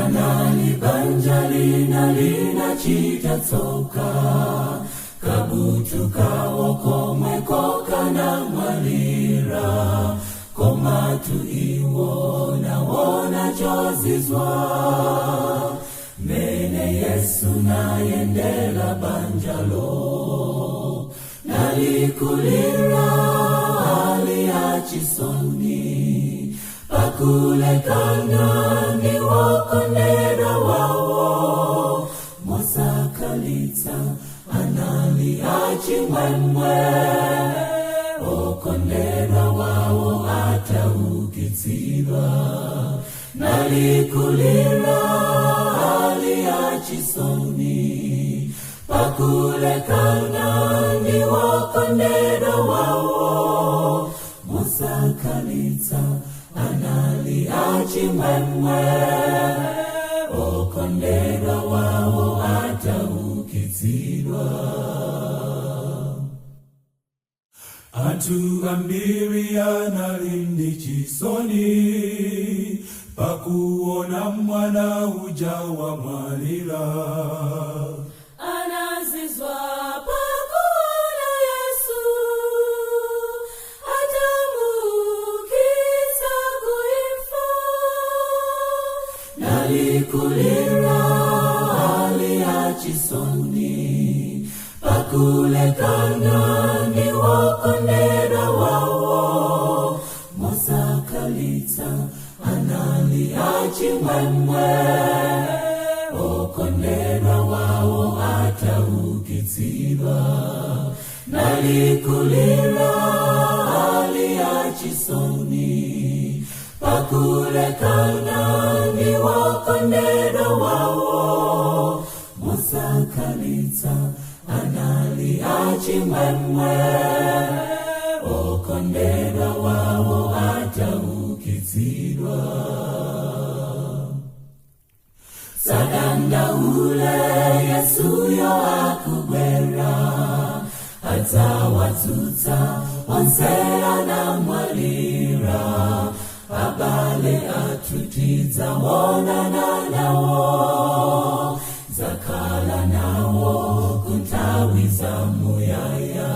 Anali banjalina lina chita tsoka, Kabunthu kawo komwe koka na mwalira, komatu iwona wona chozizwa. Mene Yesu nayendela banjalo, nalikulira aliachisoni, pakulekana ni wakondera wawo, mosakalitsa analiachimwemwe, okondera wawo ataukitsirwa. Nalikulira aliachisoni, pakulekana ni wakondera wawo, mosakalitsa analiachimwemwe, okondera wawo ataukitsirwa. Antu ambiri analindi chisoni, pakuona mwana uja wa mwalira. Anazizwa pakuona Yesu, atamukitsa kuimfa. Nalikulira aliachisoni, pakulekana ni wakondera wawo, mosakalitsa analiachimwemwe, okondera wawo ataukitsirwa. Nalikulira aliachisoni, pakulekana ni wakondera wawo, mosakalitsa analiachimwemwe, okondera wawo ataukitsirwa. Sadanda ule Yesuyo akubwera, adzawatsutsa onse anamwalira, abale atutidza wonana nawo, zakhala nawo kuntawi zamuyaya.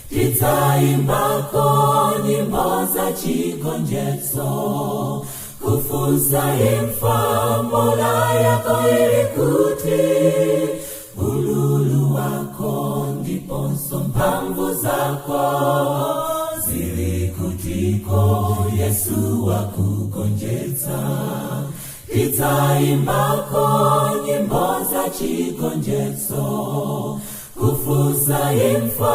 Tidzaimbako nyimbo za chigonjetso, kufusa imfa mola yako ili kuti, ululu wako ndiponso mphamvu zako, zili kutiko Yesu wakugonjetsa. Tidzaimbako nyimbo za chigonjetso, kufusa imfa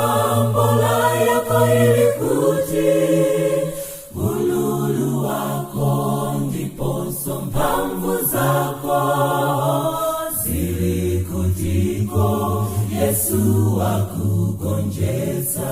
mola yako ili kuti, ululu wako ndiponso mphamvu zako, zili kutiko Yesu wakugonjetsa.